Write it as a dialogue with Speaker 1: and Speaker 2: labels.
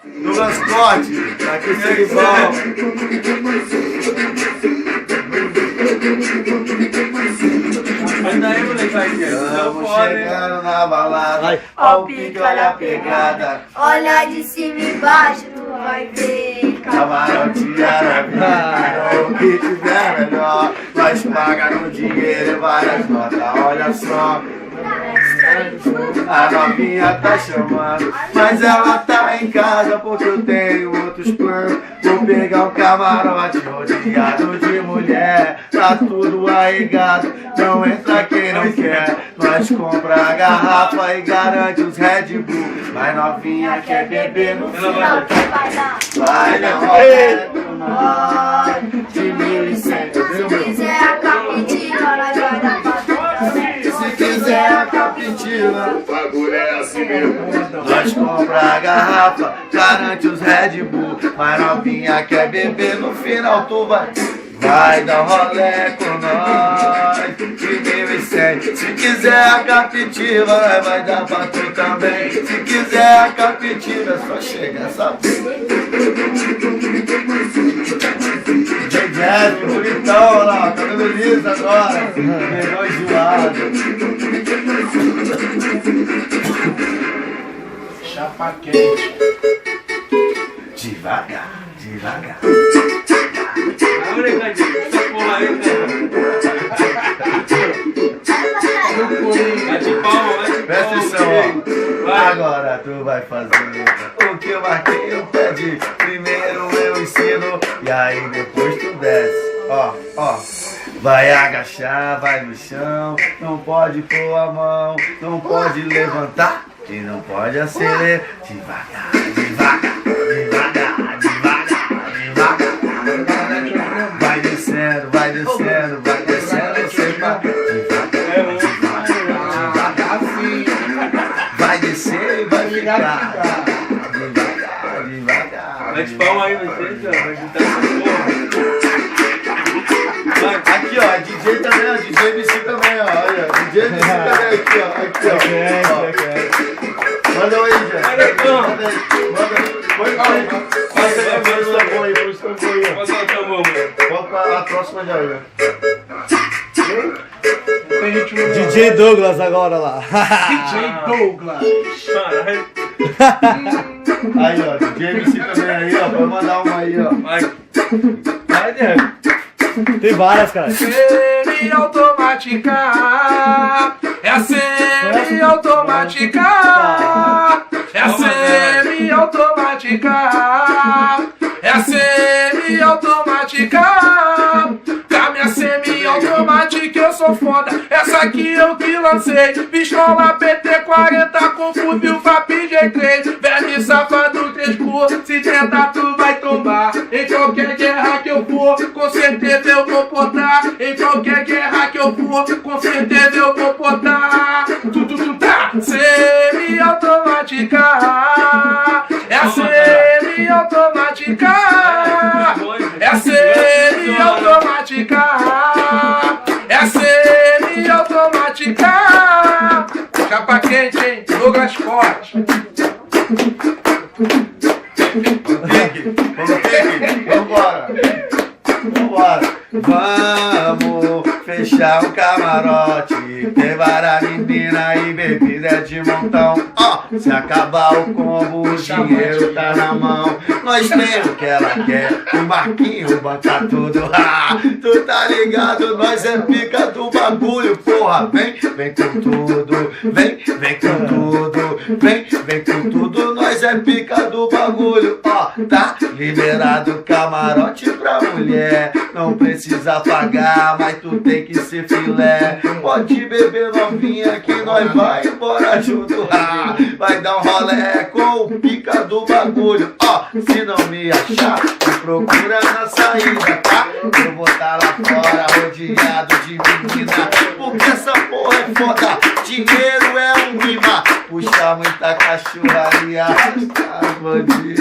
Speaker 1: Douglas Corte, aqui segue bom.
Speaker 2: Mas daí, moleque,
Speaker 1: Estamos chegando na balada. Ó o pique, olha a pegada.
Speaker 3: Olha de cima e embaixo, tu vai ver.
Speaker 1: Camarote Arabia, o que tiver melhor. Nós pagamos dinheiro e várias notas, olha só. A novinha tá chamando, mas ela tá em casa porque eu tenho outros planos. Vou pegar um camarote rodeado de mulher, tá tudo arregado, não entra quem não quer. Nós compra a garrafa e garante os Red Bull, mas novinha quer beber no final. Vai dar rolê com nós, de 1.100.
Speaker 3: Se quiser a capitiva, nós vai dar pra tu também.
Speaker 1: Se quiser a capitiva,
Speaker 4: O bagulho é assim mesmo.
Speaker 1: nós compra a garrafa, garante os Red Bull, mas novinha quer beber no final tu vai dar rolê com nós, de 1.100. Se quiser a capitiva, vai dar pra tu também. Se quiser a capitiva, é só chegar, sabe? Jazz, bonitão, olha lá, cabelo liso agora, melhor enjoado.
Speaker 5: Chapa quente.
Speaker 1: Devagar, devagar.
Speaker 2: Ah, moleque, essa porra aí, vai de palma, vai de
Speaker 1: Presta
Speaker 2: palma.
Speaker 1: atenção, ó.
Speaker 2: Vai.
Speaker 1: Agora tu vai fazer o que eu marquei, eu pedi. Primeiro eu ensino e aí depois tu desce. Ó, ó. Vai agachar, vai no chão, não pode pôr a mão, não pode levantar e não pode acelerar. Devagar, devagar, devagar, devagar, devagar. Vai descendo, vai descendo, vai descendo, sem parar. Vai descer e vai ficar. Devagar, devagar.
Speaker 2: Vai de palma aí, você, vai gritar essa porra. Vai.
Speaker 1: Aqui, ó, DJ também, ó, DJ MC também, ó, olha, DJ MC também aqui, ó, Manda aí, Jé.
Speaker 2: Manda aí, Tom.
Speaker 1: Manda aí, põe aí, põe o tambor aí, põe o tambor aí,
Speaker 2: Pode soltar a mão, mano.
Speaker 1: ó. Bota a próxima já, ó.
Speaker 5: Tem ritmo não.
Speaker 6: DJ Douglas agora lá.
Speaker 5: DJ Douglas.
Speaker 2: Caralho.
Speaker 1: Aí, ó, DJ MC também aí, ó, pode mandar uma aí, ó.
Speaker 2: Vai. Vai, Diego.
Speaker 6: Tem várias, cara.
Speaker 5: Semi-automática. É a semi-automática. É a semi-automática. É a semi-automática. Com a minha semi-automática eu sou foda. Essa aqui eu que lancei. Pistola PT-40 com fuzil FAP G3. Verme safado 3 por. Se tentar tu vai tomar. Em qualquer guerra que eu for, com certeza eu vou botar. Em qualquer guerra que eu for, com certeza eu vou botar. Tu tá semi-automática. É a semi-automática. É a semi-automática. É a semi-automática. Capa quente, hein? Douglas Forte.
Speaker 1: Vambora. Vamos fechar um camarote. Tem várias meninas e bebida de montão. Ó, se acabar o combo, o dinheiro tá na mão. Nós temos o que ela quer, o Marquinho banca tudo. Ah, tu tá ligado, nós é pica do bagulho, porra. Vem com tudo, vem com tudo, vem com tudo. Nós é pica do bagulho, ó. Tá liberado camarote pra mulher. Não precisa pagar, mas tu tem que ser filé. Pode beber novinha que nós vai embora junto. Ah, vai dar um rolé com o pica do bagulho. Ó, se não me achar, me procura na saída, tá? Eu vou tá lá fora rodeado de menina, porque essa porra é foda. Dinheiro é um rima, puxa muita cachorraria. Ai, bandido.